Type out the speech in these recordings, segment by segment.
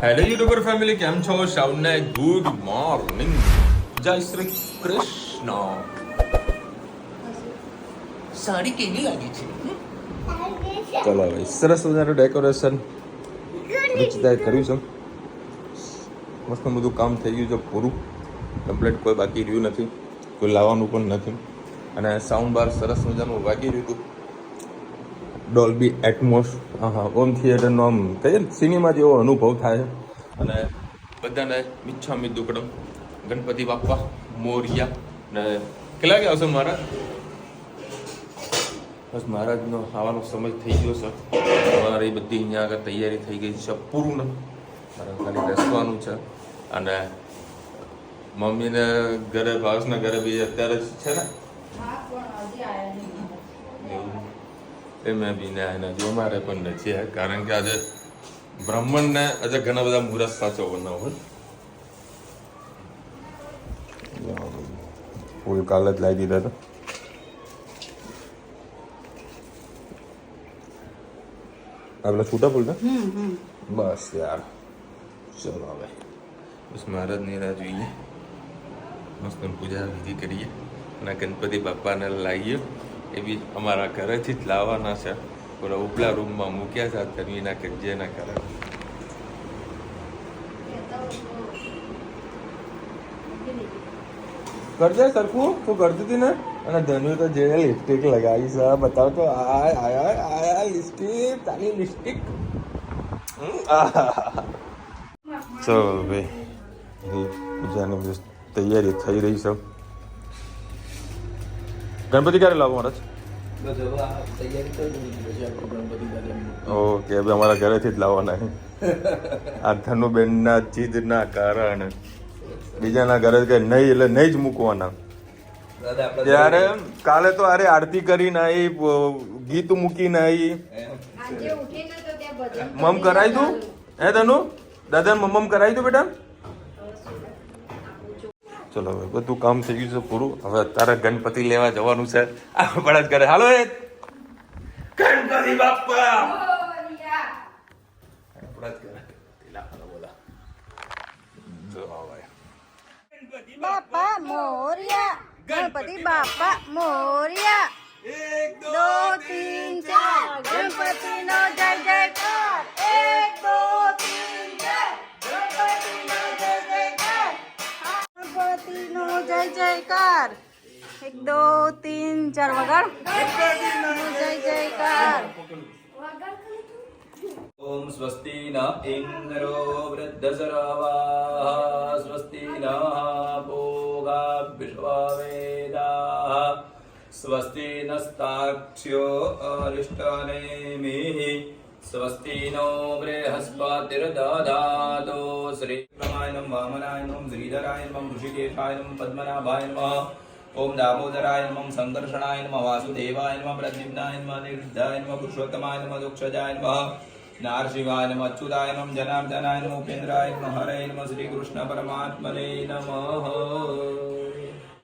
Hello YouTuber family, કેમ છો? સૌને ગુડ મોર્નિંગ, જય શ્રી કૃષ્ણ. સાડી કેવી લાગી છે? ચલો ભાઈ, સરસ મજાનું ડેકોરેશન રીચિતાએ કર્યું છે. મસ્ત બધું કામ થઈ ગયું છે, પૂરું કમ્પ્લીટ, કોઈ બાકી રહ્યું નથી, કોઈ લાવવાનું પણ નથી. અને સાઉન્ડ બાર સરસ મજાનું વાગી રહ્યું હતું, ડોલ્બી એટમોસ. હા, હોમ થિયેટરનો આમ કહીએ ને સિનેમા જેવો અનુભવ થાય. અને બધાને મિચ્છામી દુક્કડમ, ગણપતિ બાપ્પા મોરિયા. ને કેટલા વાગે આવશે મહારાજ? બસ મહારાજનો આવવાનો સમય થઈ ગયો છે. અમારી બધી અહીંયા આગળ તૈયારી થઈ ગઈ છે પૂરું. મારે ખાલી બેસવાનું છે. અને મમ્મીને ઘરે, ભાવસના ઘરે બી અત્યારે જ છે ને એવું એ મેં બી ને આવીને જો મારે પણ નથી, કારણ કે આજે બ્રાહ્મણને આજે ઘણા બધા મુહૂર્ત સાચવવાના હોય. ફૂલ કાલે જ લાવી દીધા હતા. આપણા છૂટા ફૂલ ને બસ યાર. ચલો હવે બસ મહારાજની રાહ જોઈએ, મસ્ત પૂજા વિધિ કરીએ અને ગણપતિ બાપાને લાવીએ. એ બી અમારા ઘરેથી જ લાવવાના છે. પેલા ઉપલા રૂમમાં મૂક્યા છે તન્વીના કજ્જેના ઘરે. કરજે સરખું તું કરતી હતી ને. અને ધનુ તો જે લિપસ્ટિક લગાવી છે બતાવ તો. આયા લિપસ્ટિક, તારી લિપસ્ટિક. ચલો ભાઈ, પૂજાની બસ તૈયારી થઈ રહી છે. ગણપતિ ક્યારે લાવો મહારાજ? ઓકે, હવે અમારા ઘરેથી જ લાવવાના છે. આ ધનુબેનના જીદના કારણે બીજાના ઘરે કે નહીં એટલે નહીં જ મૂકવાના. ત્યારે કાલે તો અરે આરતી કરીને આવી, ગીત મૂકીને આવી. મમ કરાવી દઉં હે તનુ? દાદા મમ્મ કરાવી દઉં બેટા? ચલો હવે બધું કામ થઈ ગયું છે પૂરું. હવે અત્યારે ગણપતિ લેવા જવાનું છે. આપણા જ ઘરે. હાલો એ ગણપતિ બાપ્પા આપણા જ ઘરે. બાપા મોરિયા, ગણપતિ બાપા મોરિયા. 1 2 3 4 ગણપતિનો જય જયકાર. 1 2 3 4 ગણપતિનો જય જયકાર. 1 2 3 4 વગાડ. ગણપતિનો જય જયકાર. ओम स्वस्ति न इंद्रो वृद्धसरवाः स्वस्ति न भोगा विश्ववेदाः स्वस्ति नस्ताक्ष्यो अरिष्टनेमिः स्वस्ति नो बृहस्पतिर्दधातु श्रीक्रमाय नमः वामनाय नमः श्रीधराय नमः ऋषिकेशाय नमः पद्मनाभाय नमः ओम दामोदराय नमः संकर्षणाय नमः वासुदेवाय नमः प्रद्युम्नाय नमः अनिरुद्धाय नमः पुरुषोत्तमाय नमः दुक्षजाय नमः नारसिंहाय नमः अच्युताय नमः जनार्दनाय नमः उपेन्द्राय नमः हरे नमः श्री कृष्ण परमात्मने नमः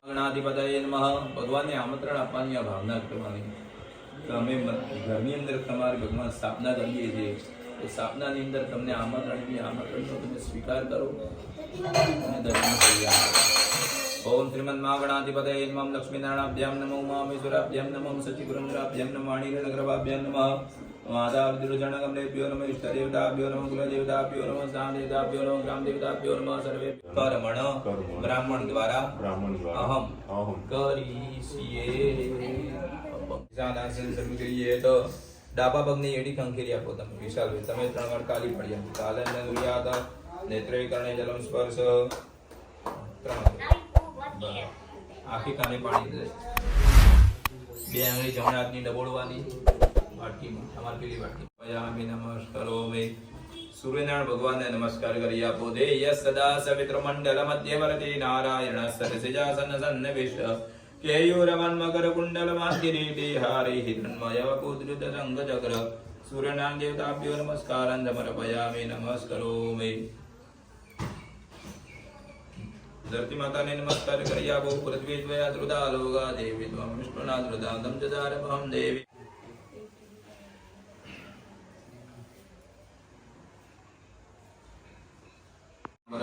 गणाधिपतये नमः. ભગવાનને આમંત્રણ આપવાની આ ભાવના કરવાની. તો અમે ઘરની અંદર તમારી ભગવાન સ્થાપના કરીએ છીએ. એ સ્થાપનાની અંદર તમને આમંત્રણનો તમે સ્વીકાર કરો અને દર્શન કરી આપો. ओम श्रीमन्महागणाधिपतये नमः लक्ष्मीनारायणाभ्यां नमः उमामेश्वराभ्यां नमः सचिपुरन्द्राभ्यां नमः वाणीनगरभाभ्यां नमः मातापितृजनकमलेभ्यो नमः इष्टदेवताभ्यो नमः कुलदेवताभ्यो नमः स्थानदेवताभ्यो नमः ग्रामदेवताभ्यो नमः सर्वे कर्मण ब्राह्मण द्वारा अहम करीष्ये. તો ડાબા પગની એડી ખંખેરી આપો તમે વિશાલભાઈ. તમે 3 વાર કાલી પડ્યા. કાલન ઉર્યાત નેત્રે કર્ણે જલમ સ્પર્શ 3 આખી કાને પાણી દે. 2 આંગળી જમણા હાથની ડબોળવાની વાટકીમાં, તમારી પેલી વાટકી. પયામિ નમસ્કારોમે. સૂર્યનારાયણ ભગવાનને નમસ્કાર કરી આપો. દેય સદા સવિત્ર મંડલ મધ્યવર્તી નારાયણ સરસિજાસન સન્નિવિષ્ટ કેયુરમન મકર કુંડલ કિરીટી હારી હિરણ્મય વપુદ્રુત સંગ ચક્ર. સૂર્યનારાયણ દેવતાભ્યો નમસ્કારં સમર્પયામિ નમસ્કારોમે. धरती माता ने नमस्कार करिया वो पृथ्वी द्वया द्रुदा लोगा देवी त्वं विष्णुना द्रुदा दम जदारमहं देवी.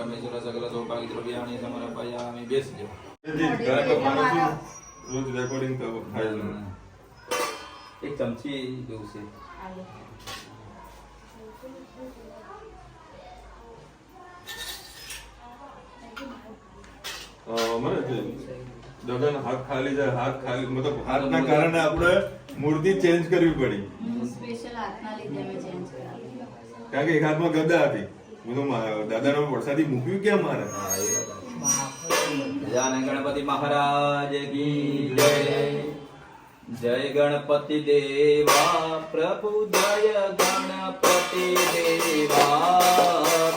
પરમેશ્વર સકલ સૌભાગ્ય દ્રવ્યાણી સમર્પયામિ. બેસજો. રોજ રેકોર્ડિંગ થાય. એક ચમચી જેવું છે. દાદાના હાથ ખાલી જાય, હાથ ખાલી મતલબ હાથના કારણે આપણે મૂર્તિ ચેન્જ કરવી પડી. સ્પેશિયલ હાથના લીધે અમે ચેન્જ કરાવી. કારણ કે એક હાથમાં ગદા હતી. હું તો દાદાનો વરસાદી મૂક્યું કેમ મારે? જાને ગણપતિ મહારાજ કી જય. જય ગણપતિ દેવા પ્રભુ જય ગણપતિ દેવા.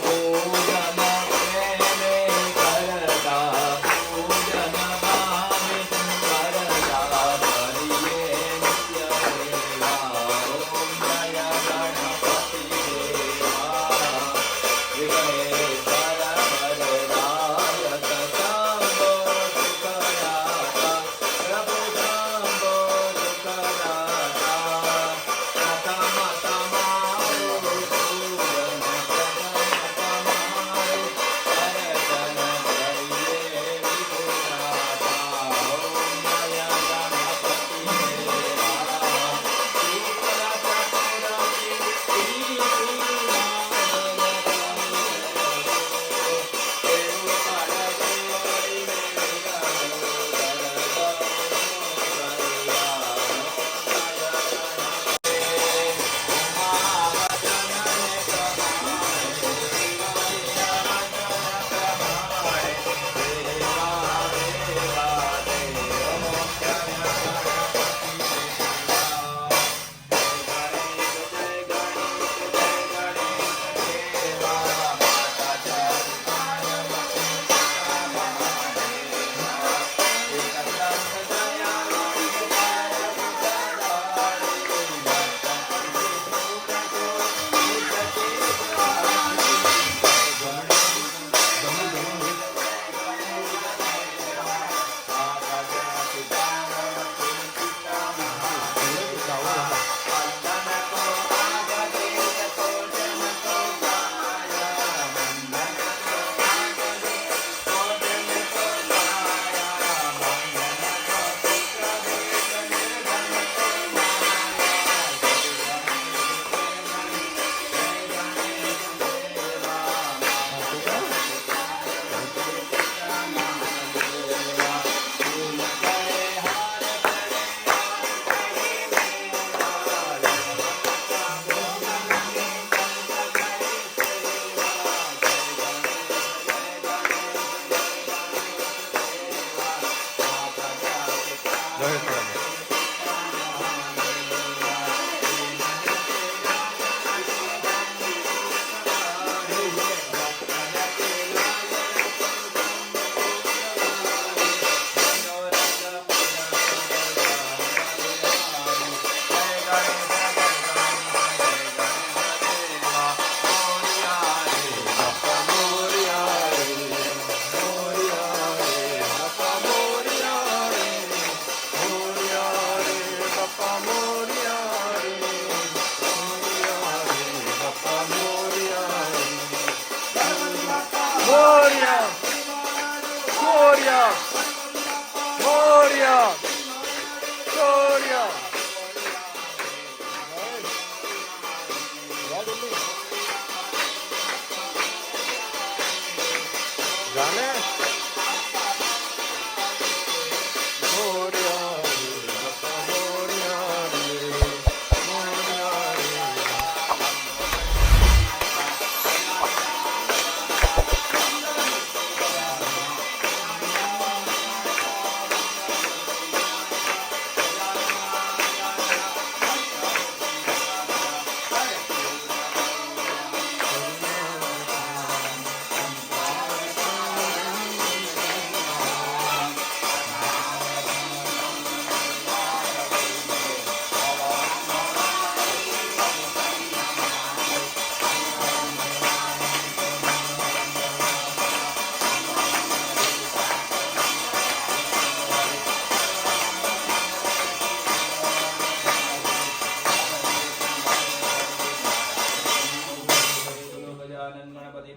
પૂજન પ્રેમે કરતા પૂજન ભાવે કરતા કરીએ નિત્ય સેવા. ઓમ જય ગણપતિ દેવા. વિઘ્નેશ્વર વરદાયક શંભો સુખદાતા પ્રભુ શંભો સુખદાતા. પ્રથમ તમારું પૂજન પ્રથમ તમારું દર્શન કરીએ વિઘ્નદાતા. ઓમ જય ગણપતિ દેવા. શીતળ ચતુર્થી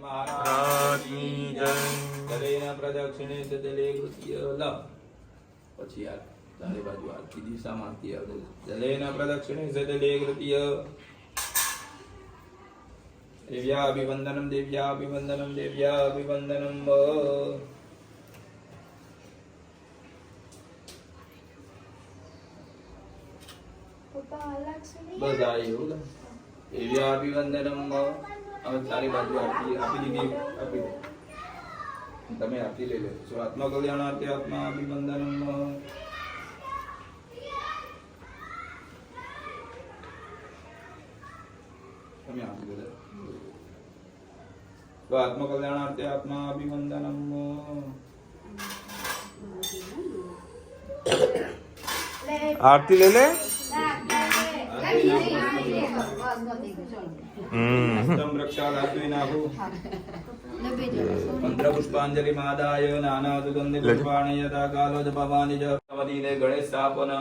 મહારાજની જય. દલેના પ્રદક્ષિણે દલે કૃત્ય લ. પછી યાર ચારે બાજુ આરતી દિશામાં આરતી આવે. દલેના પ્રદક્ષિણે દલે કૃત્ય. દેવ્યાભિવંદનમ દેવ્યાભિવંદનમ દેવ્યાભિવંદનમ. બસ આ એવું દેવ્યાભિવંદનમ. હવે ચારે બાજુ આરતી આપી દીધી. આપી દો તમે આરતી લઈ લો. સો આત્મા કલ્યાણાર્થે આત્મા અભિવંદનમ. તમે આપી દો. તો આત્મા કલ્યાણાર્થે આત્મા અભિવંદનમ. આરતી લઈ લે. હસ્તમ રક્ષાલાત્વિનાહુ મંત્રપુષ્પાંજલિ માદાય નાના સુગંધિ પુષ્પાણિ યથા કાલો જપવાનિ જ સમદીને ગણેશ સ્થાપન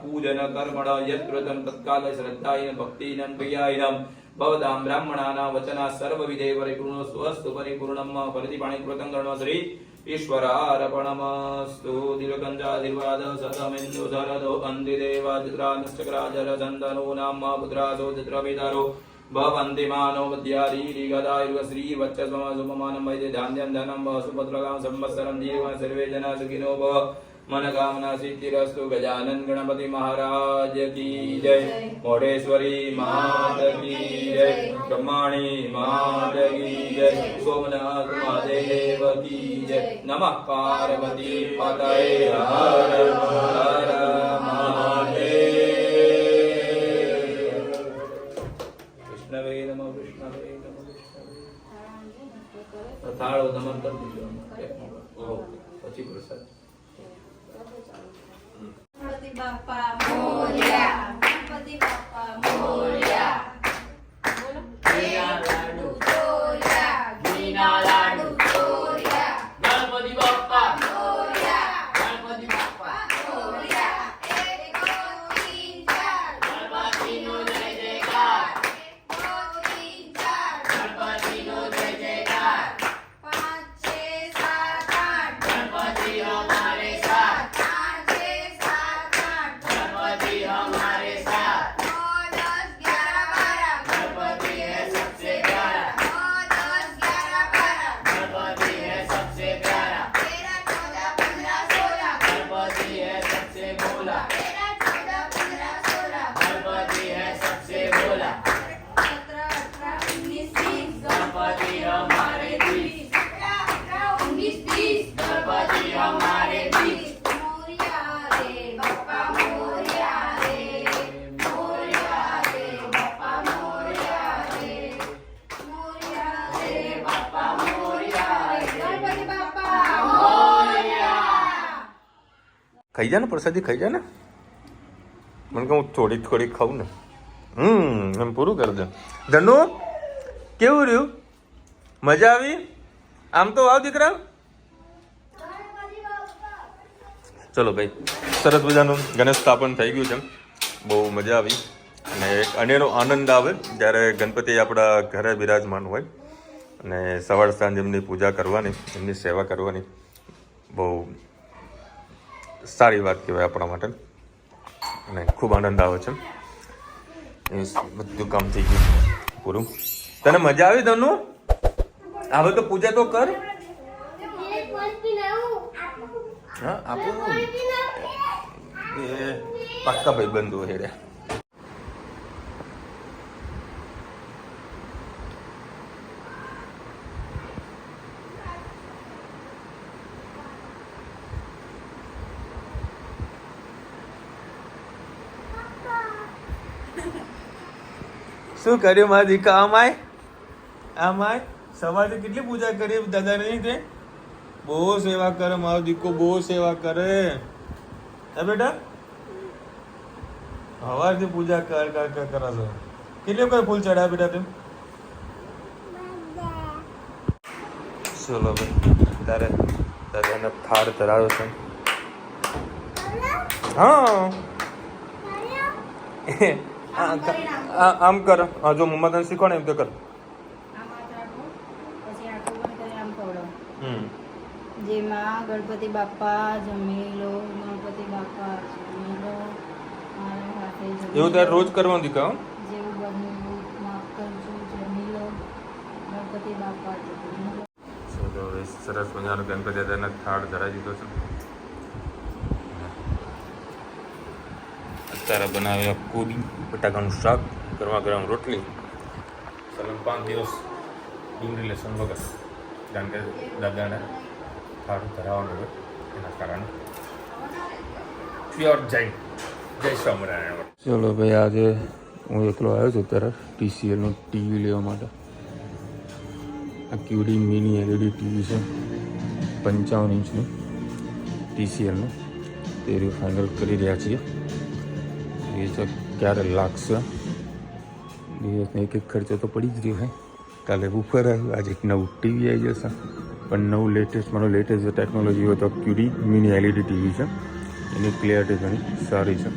પૂજન કર્મણ યત્કૃતં તત્કાલ શ્રદ્ધાયન ભક્તિનં પ્રિયાયનમ ભવતાં બ્રાહ્મણાનાં વચના સર્વવિધે પરિપૂર્ણ સ્વસ્તુ પરિપૂર્ણમ પરિતિપાણિ કૃतं ગણો શ્રી ઈશ્વરાર્પણમસ્તુ. દિલકંજાધિર્વાદ સતમિન્દુ ધરદો અંધિદેવાજિત્રાનશ્ચક્રાજર ચંદનો નામ પુત્રાસો ચિત્રપિતરો ભવન્તિ માનો મધ્યારી ગદાયુગ શ્રી વચ્ચસ્વમ સુપમાનમ વૈદે ધાન્યમ ધનમ સુપત્રકામ સંવત્સરમ જીવન સર્વે જના સુખિનો ભવ. મનકામના સિદ્ધિરસ્તુ. ગજાનન ગણપતિ મહારાજ કી જય. મોઢેશ્વરી માત કી જય. બ્રહ્માણી માત કી જય. સોમનાથ મહાદેવ કી જય. નમઃ પાર્વતી પતયે હર હર મહાદેવ. વિષ્ણવે નમઃ વિષ્ણવે નમઃ વિષ્ણવે. થાળો નમન કરી દીધો. ઓહો પછી પ્રસાદ. ગણપતિ બાપા મોરયા. ગણપતિ બાપા મોરયા. બોલો. ઘીના લાડુ ચોર્યા. ઘીના લાડુ ચોર્યા. ગણપતિ બાપા મોરયા. ગણપતિ બાપા મોરયા. 1 2 3 4 ગણપતિનો જય જયકાર. 1 2 3 4 ગણપતિનો જય જયકાર. 5 6 7 8 ગણપતિ હમારે સાથ. ખાઈ જા ને પ્રસાદી, ખાઈ જા ને. મને કહું થોડી થોડી ખાઉં ને. એમ પૂરું કરી દે. ધનુ કેવું રહ્યું? મજા આવી? આમ તો આવ દીકરા. ચલો ભાઈ, સરસ મજાનું ગણેશ સ્થાપન થઈ ગયું છે. બહુ મજા આવી અને એક અનેરો આનંદ આવે જ્યારે ગણપતિ આપણા ઘરે બિરાજમાન હોય અને સવાર સાંજ એમની પૂજા કરવાની, એમની સેવા કરવાની બહુ સારી વાત કહેવાય આપણા માટે અને ખૂબ આનંદ આવે છે. એ બધું કામ થઈ ગયું પૂરું. તને મજા આવી ધનુ? હવે તો પૂજા તો કર. હા આપું એ પાક્કા ભાઈ બંધુ હેરે. શું કર્યું મારા દીકા? આમ આય સવારથી કેટલી પૂજા કરી દાદાની તે. બહુ સેવા કરે મારો દીકો, બહુ સેવા કરે. હે બેટા, સવારથી પૂજા કર કર કર કરો છો. કેટલી કોઈ ફૂલ ચડાવે બેટા તું? ચલો ભાઈ, તારે દાદાને થાળ ધરાવ્યો છે. હા આમ કર. હા જો મમ્મા તને શીખવાડે એમ તો કર. જેમાં ગણપતિ બાપા જમી લો, ગણપતિ બાપા જમી લો, મારા હાથે જમી એવું તારે લો. રોજ કરવાનું દીકા જેવું બન્યું એવું માફ કરજો, જમી લો, ગણપતિ બાપા જમી લો. સરસ મજાનો ગણપતિ દાદાના થાળ ધરાઈ દીધો છે. અત્યારે બનાવ્યા કોબી બટાકાનું શાક, ગરમા ગરમ રોટલી, સલંગ 5 દિવસ ડુંગળી લસણ વગર, કારણ કે દાદાને થાળ ધરાવવાનું હોય એના કારણે પ્યોર જૈન. જય સ્વામિનારાયણ. ચલો ભાઈ, આજે હું એકલો આવ્યો છું અત્યારે TCLનું ટીવી લેવા માટે. આ ક્યુડી મિની LED ટીવી છે, 55 ઇંચનું TCLનું. તે રહ્યું ફાઇનલ કરી રહ્યા છીએ. એ તો ક્યારે લાગશે, દિવસનો એક ખર્ચો તો પડી જ રહ્યો છે. કાલે ઉપર આવ્યું, આજે એક નવું ટીવી આવી જશે, પણ નવું મારું લેટેસ્ટ ટેકનોલોજી હોય તો ક્યુડી મિની LED ટીવી છે. એની ક્લિયરિટી ઘણી સારી છે,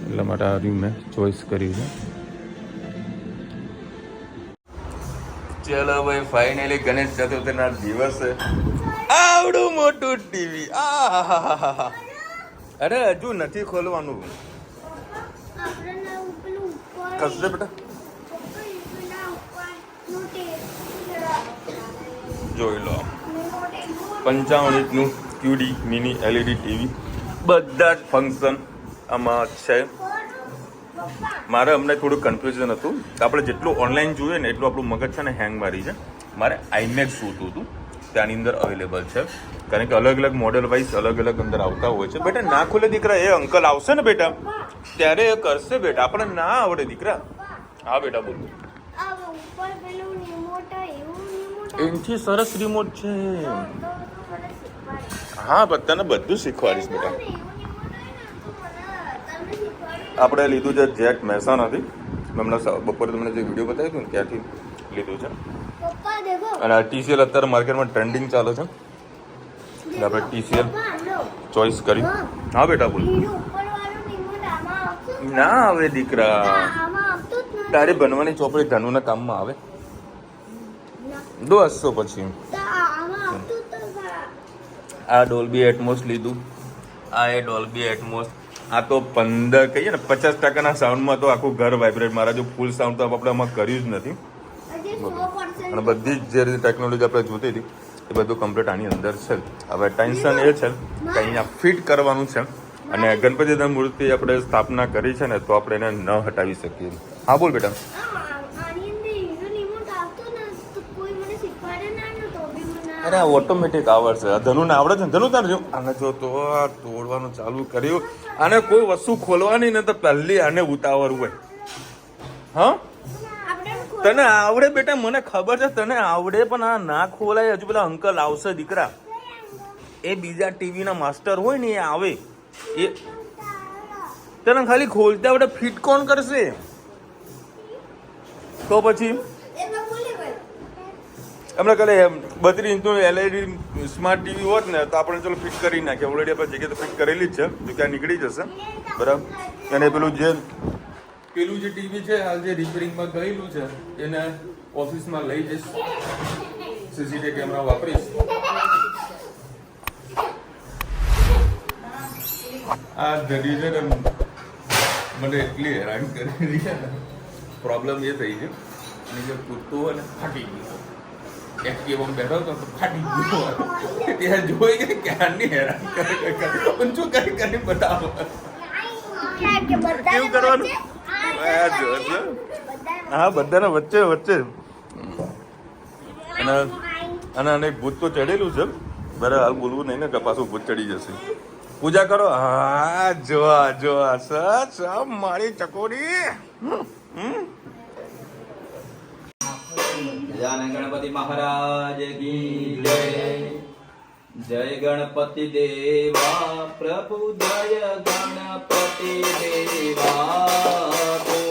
એટલા માટે આ રહ્યું મેં ચોઈસ કર્યું છે. ચલો ભાઈ, ફાઇનલી ગણેશ ચતુર્થીના દિવસે આવડું મોટું ટીવી. અરે હજુ નથી ખોલવાનું. કસરે બેટા, જોઈ લો 55 ઇંચનું ક્યુડી મિની LED ટીવી. બધા જ ફંક્શન આમાં છે. મારે અમને થોડું કન્ફ્યુઝન હતું. આપણે જેટલું ઓનલાઈન જોઈએ ને એટલું આપણું મગજ છે ને હેંગ મારી છે. મારે આઈમેક્સ જોતું હતું, ત્યાંની અંદર અવેલેબલ છે. કારણ કે અલગ અલગ મોડેલ વાઇઝ અલગ અલગ અંદર આવતા હોય છે. બેટા ના ખોલે દીકરા, એ અંકલ આવશે ને બેટા ત્યારે એ કરશે બેટા, આપણે ના આવડે દીકરા. હા બેટા બોલ. એનથી સરસ રિમોટ છે. હા, બધાને બધું શીખવાડીશ બેટા. આપણે લીધું છે જેટ મહેસાણાથી. હમણાં બપોરે તમને જે વિડીયો બતાવ્યું હતું ને ત્યાંથી લીધું છે. અને આ TCL અત્યારે માર્કેટમાં ટ્રેન્ડિંગ ચાલે છે. આપણે TCL ચોઈસ કરી. હા બેટા બોલ. ના આવે દીકરા, તારે બનવાની ચોપડી ધનુના કામમાં આવે. 200 પછી આ ડોલ્બી એટમોસ લીધું. આ એ ડોલ્બી એટમોસ. આ તો 15 કહીએ ને 50% સાઉન્ડમાં તો આખું ઘર વાઇબ્રેટ. મારા જો ફૂલ સાઉન્ડ તો આપણે આમાં કર્યું જ નથી. અને બધી જ જે રીતે ટેકનોલોજી આપણે જોતી હતી એ બધું કમ્પ્લીટ આની અંદર છે. હવે ટેન્શન એ છે કે અહીંયા ફિટ કરવાનું છે. અને ગણપતિ દાદાની મૂર્તિ આપણે સ્થાપના કરી છે ને તો આપણે એને ન હટાવી શકીએ. હા બોલ બેટા. અરે ઓટોમેટિક આવડશે. ધનુને આવડે છે ને? ધનુ તારે જો આને જો તો તોડવાનું ચાલુ કર્યું. આને કોઈ વસ્તુ ખોલવાની ને તો પહેલી આને ઉતાવળ હોય. હા, તને આવડે બેટા, મને ખબર છે તને આવડે, પણ આ ના ખોલાય. હજુ પેલા અંકલ આવશે દીકરા, એ બીજા ટીવીના માસ્ટર હોય ને એ આવે. એ તને ખાલી ખોલતા આવડે, ફિટ કોણ કરશે? તો પછી હમણાં કાલે 32 ઇંચનું LED સ્માર્ટ ટીવી હોત ને તો આપણે ચલો ફિટ કરી નાખીએ. ઓલરેડી આપણે જગ્યાએ તો ફિટ કરેલી જ છે, તો ક્યાં નીકળી જશે બરાબર. અને પેલું જે ટીવી છે હાલ જે રિપેરિંગમાં ગયેલું છે એને ઓફિસમાં લઈ જઈશ, CCTV કેમેરા વાપરીશ. આ ઘડી છે ને મને એટલી હેરાન કરી રહી ને, પ્રોબ્લેમ એ થઈ છે જે કૂદતો હોય ને ફાટી ગયો. એક્ટિવામાં બેઠો તો ફાટી ગયો. ત્યાં જોઈ કે ક્યારની હેરાન કરે ઊંચું કરી બતાવો કેવું કરવાનું. હા, બધાના વચ્ચે અને આને ભૂત તો ચડેલું છે. બરાબર, હાલ બોલવું નહીં ને કે પાછું ભૂત ચડી જશે. પૂજા કરો. હા, જોવા સચ મારી ચકોરી. ગણપતિ મહારાજ કી જય. જય ગણપતિ દેવા પ્રભુ, જય ગણપતિ દેવા. પ્રભુ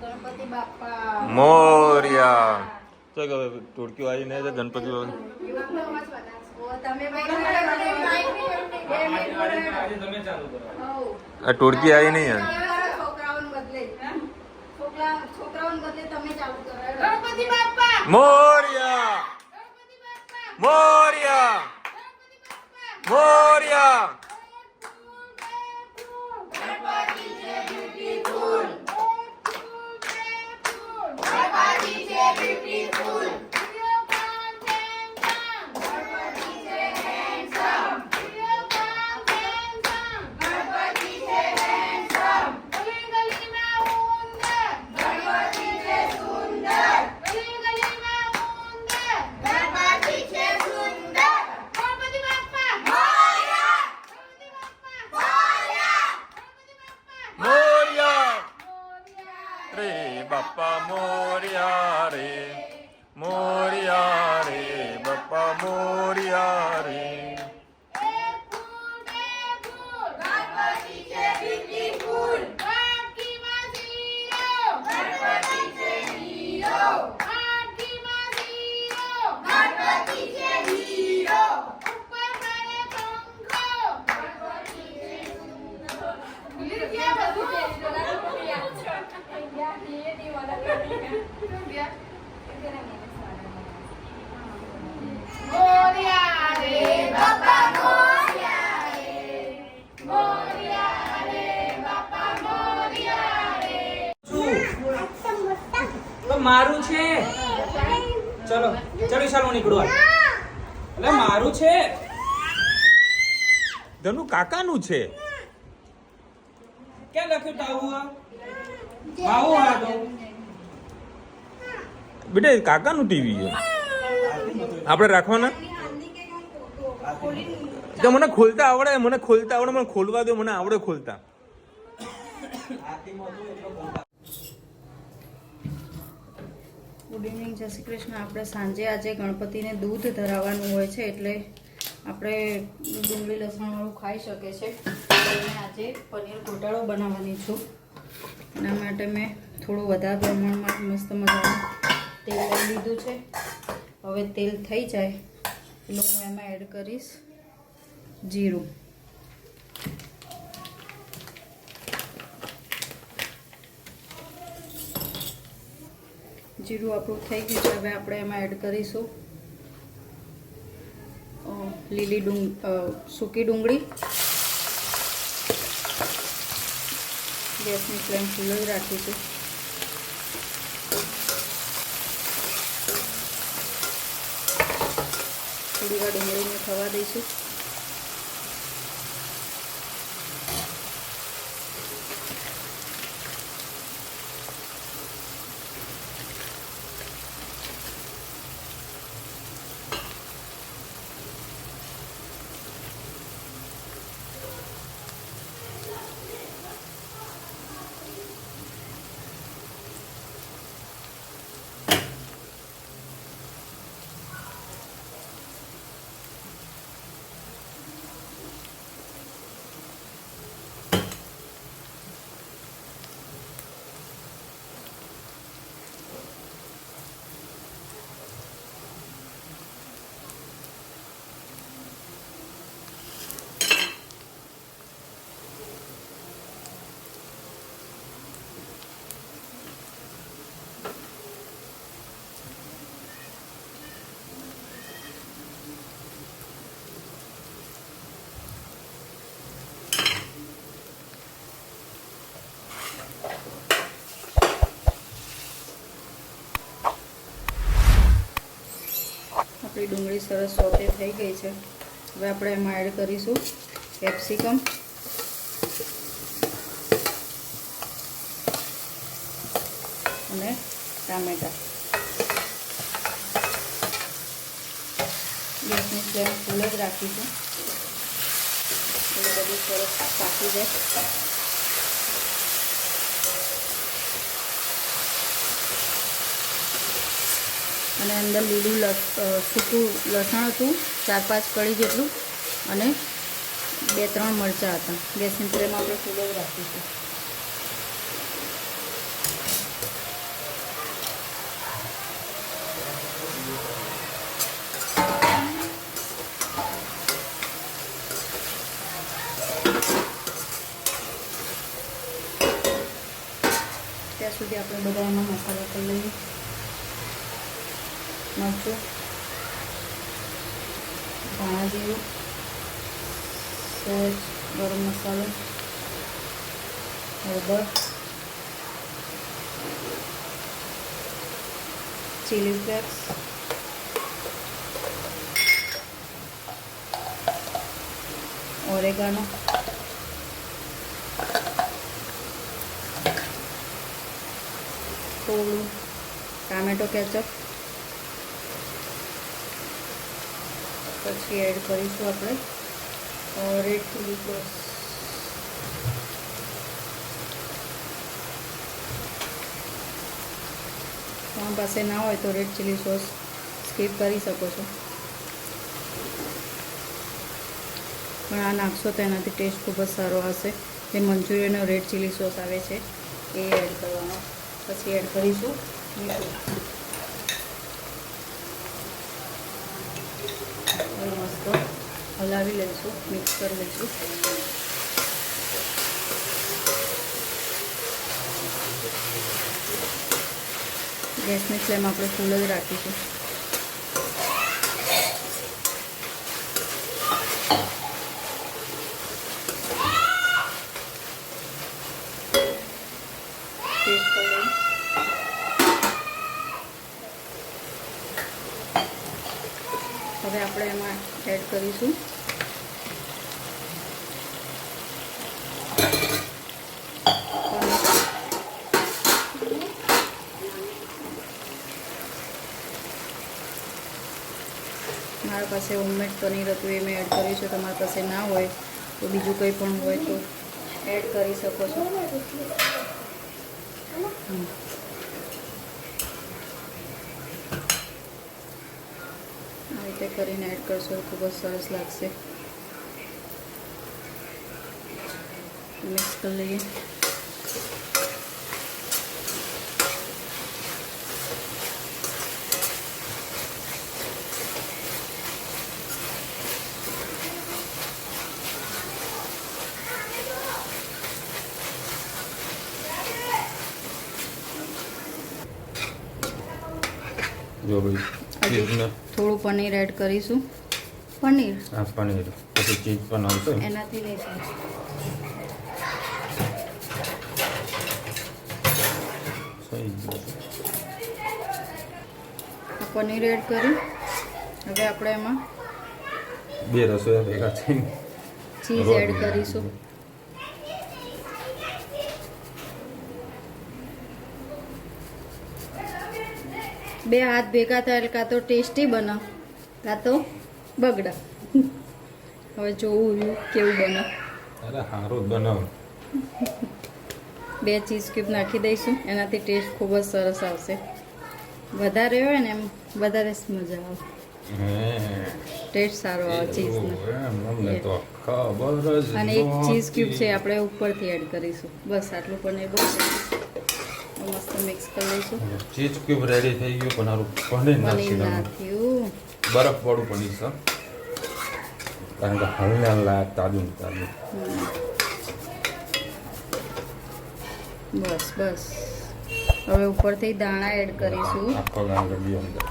ગણપતિ બાપા મોર્યા. તો હવે ટોળકીઓ આવીને છે ગણપતિ બાપા. આ ટોળકી આવી નહીં યાર. મોર્યા મોર્યા મોર્યા. બાપા મોર્યા રે મોર્યા રે બાપા મોર્યા રે. મારું છે. ચલો ચલો ચાલો નીકળો. એટલે મારું છે. ધનુ કાકાનું છે. ક્યાં લખ્યું તાવું? માવું આ તો બેટા કાકાનું ટીવી છે. આપણે રાખવાના. તો મને ખોલતા આવડે, મને ખોલતા આવડે, મને ખોલવા દો, મને આવડે ખોલતા. ગુડ ઇવનિંગ, જય શ્રી કૃષ્ણ. આપણે સાંજે આજે ગણપતિને દૂધ ધરાવવાનું હોય છે, એટલે આપણે ડુંગળી લસણવાળું ખાઈ શકે છે. અને આજે પનીર ગોટાળો બનાવવાની છું. એના માટે મેં થોડું વધારે પ્રમાણમાં મસ્ત મજાનું તેલ લઈ લીધું છે. હવે તેલ થઈ જાય એટલે હું એમાં એડ કરીશ જીરું. જીરું આપણું થઈ ગયું છે. હવે આપણે એમાં એડ કરીશું સૂકી ડુંગળી. ગેસની ફ્લેમ ફૂલ જ રાખીશું. થોડી વાર ડુંગળીને થવા દઈશું. ડુંગળી સરસ સોતે થઈ ગઈ છે. હવે આપણે એમાં એડ કરીશું કેપ્સિકમ અને ટામેટા. ગેસની ફ્લેમ ફૂલ જ રાખીશું એટલે બધું સરસ પાકી જાય. અને અંદર લીલું સૂકું લસણ હતું 4-5 કળી જેટલું અને 2-3 મરચાં હતા. ગેસની ફ્લેમ આપણે ફૂલ જ રાખીશું. ત્યાં સુધી આપણે બધા એમાં મસાલા કરી લઈએ. મરચું, ધાણા જીરું, સહેજ ગરમ મસાલો, હળદર, ચીલી ફ્લેક્સ, ઓરેગાનો, થોડું ટામેટો કેચઅપ, પછી એડ કરીશું આપણે રેડ ચીલી સોસ. તમારી પાસે ના હોય તો રેડ ચીલી સોસ સ્કીપ કરી શકો છો, પણ આ નાખશો તો એનાથી ટેસ્ટ ખૂબ જ સારો આવશે. જે મંચુરિયનનો રેડ ચીલી સોસ આવે છે એ એડ કરવાનો. પછી એડ કરીશું મીઠું. મસ્ત હલાવી લઈશું, મિક્સ કરી લઈશું. ગેસની ફ્લેમ આપણે ફૂલ જ રાખીશું. ટેસ્ટ કરી લઈએ. હવે આપણે એમાં એડ કરીશું મારા પાસે હોમમેડ પનીર હતું એ મેં એડ કર્યું છે. તમારી પાસે ના હોય તો બીજું કંઈ પણ હોય તો એડ કરી શકો છો. આ રીતે કરીને એડ કરશો ખૂબ જ સરસ લાગશે. મિક્સ કરી લઈએ. જો ભાઈ ચીઝને થોડું પનીર એડ કરીશું. પનીર આ પનીર પછી ચીઝ પણ આવશે. એનાથી નહીં થાય. સહી ગયું. પનીર એડ કરી હવે આપણે એમાં બે રસોઈ ભેગા થઈને ચીઝ એડ કરીશું. બે હાથ ભેગા થાય એટલે કાં તો ટેસ્ટી બને કાં તો બગડા. હવે જોવું કેવું બને. અરે સારું જ બનાવ. 2 ચીઝ ક્યુબ નાખી દઈશું, એનાથી ટેસ્ટ ખૂબ જ સરસ આવશે. વધારે હોય ને એમ વધારે મજા આવે, ટેસ્ટ સારો આવે ચીઝનો. અમને તો ખબર જ અને એક ચીઝ ક્યુબ છે આપણે ઉપરથી એડ કરીશું. બસ આટલું પનીર બસ મસ્ત મિક્સ કરી લઈશું. ચીઝ ક્યુબ રેડી થઈ ગયું. પણ હારું પનીર પનીર નાખ્યું નાખ્યું. બરફવાળું પનીર છે કારણ કે હલના તાજું તાજું. બસ બસ હવે ઉપરથી દાણા એડ કરીશું. આખો ગાંગડી અંદર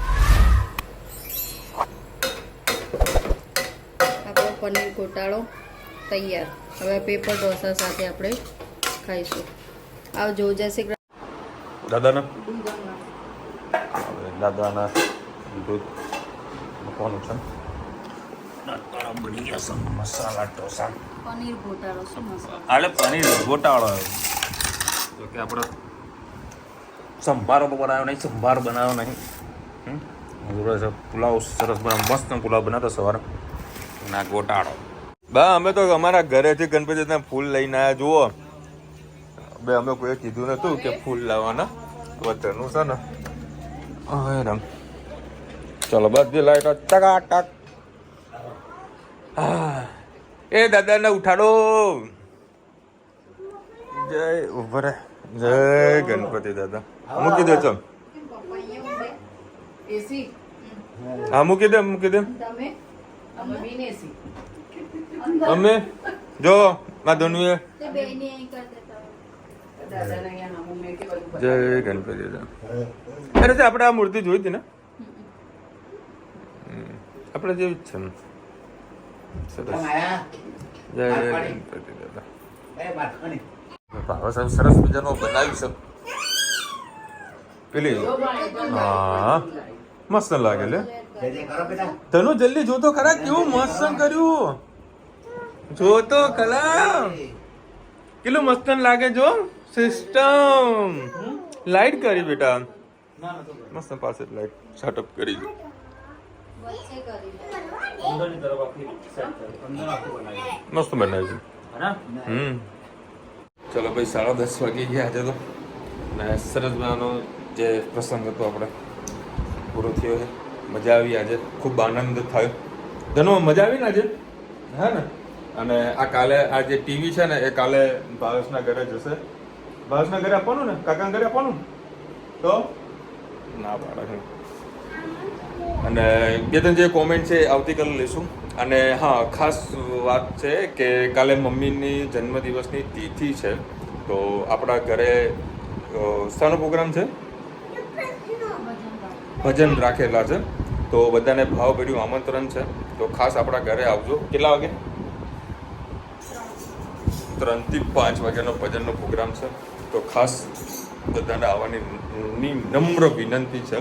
આપણો પનીર ગોટાળો તૈયાર. હવે પેપર ઢોસા સાથે આપણે ખાઈશું. આવજો. જય શ્રી કૃષ્ણ. દાદાના દાદાના દૂધ મૂકવાનું છે. દાંતવાળા બની ગયા છે મસાલા ઢોસા. પનીર ગોટાળો શું મસાલો? આલે પનીર ગોટાળો તો કે આપણે સંભારો બનાવ્યો નહીં, સંભાર બનાવ્યો નહીં. પુલાવ સરસ બનાવ, મસ્ત પુલાવ બનાવતો સવારે. ના ગોટાળો બા અમે તો અમારા ઘરેથી ગણપતિના ફૂલ લઈને આવ્યા. જુઓ બે અમે કોઈ કીધું નતું કે ફૂલ લાવવાના વતનનું છે ને. હા રમ ચલો બધી લાઈટો ટકાટક. હા એ દાદાને ઉઠાડો. જય ઉભા રે. જય ગણપતિ દાદા. મૂકી દે ચમ. એસી હા મૂકી દે મૂકી દે. તમે અમે બિન એસી અમે જો મા ધનુએ તે બેની અહીં કર દેતા દાદા ને અહીંયા નામું મેં કે બધું જય ગણપતિ દાદા. અરે તે આપણે આ મૂર્તિ જોઈ હતી ને, આપણે જેવી જ છે ને. સરસ. જય ગણપતિ દાદા. ભાવા સાહેબ સરસ મજાનો બનાવ્યું છે. પેલી હા મસ્ત લાગે લે. તનુ જલ્દી જો તો ખરા કેવું મસ્ત કર્યું. જો તો ખરા કેટલું મસ્ત લાગે. જો સિસ્ટમ લાઈટ કરી બેટા, મસ્ત પાસે લાઈટ સેટઅપ કરી દો. વચ્ચે કરી લે. અંદરની તરફ આખી સેટ કરી, અંદર આખું બનાવી. મસ્ત બનાવ્યું. હે ચલો ભાઈ 10:30 વાગી ગયા આજે તો. ને સરસ મજાનો જે પ્રસંગ હતો આપણે પૂરો થયો છે. મજા આવી આજે, ખૂબ આનંદ થયો. ધનો મજા આવી ને આજે? હા ને. અને આ કાલે આ જે ટીવી છે ને એ કાલે ભાવેશના ઘરે જશે. ભાવેશના ઘરે આપવાનું ને, કાકાના ઘરે આપવાનું તો ના પાડે છે. અને બે ત્રણ જે કોમેન્ટ છે આવતીકાલે લઈશું. અને હા ખાસ વાત છે કે કાલે મમ્મીની જન્મદિવસની તિથિ છે, તો આપણા ઘરે શાનો પ્રોગ્રામ છે? ભજન રાખેલા છે. તો બધાને ભાવભર્યું આમંત્રણ છે, તો ખાસ આપણા ઘરે આવજો. કેટલા વાગે? 3 થી 5 વાગ્યાનો ભજનનો પ્રોગ્રામ છે, તો ખાસ બધાને આવવાની નમ્ર વિનંતી છે.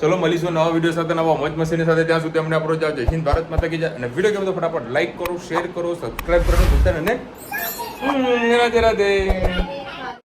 ચલો મળીશું નવા વિડીયો સાથે, નવા મોજ મસ્તીની સાથે. ત્યાં સુધી અમને આપણો જય હિન્દ, ભારત માતા કી જય. અને વિડીયો ગમે તો ફટાફટ લાઈક કરો, શેર કરો, સબસ્ક્રાઈબ કરો, અને રાધે રાધે.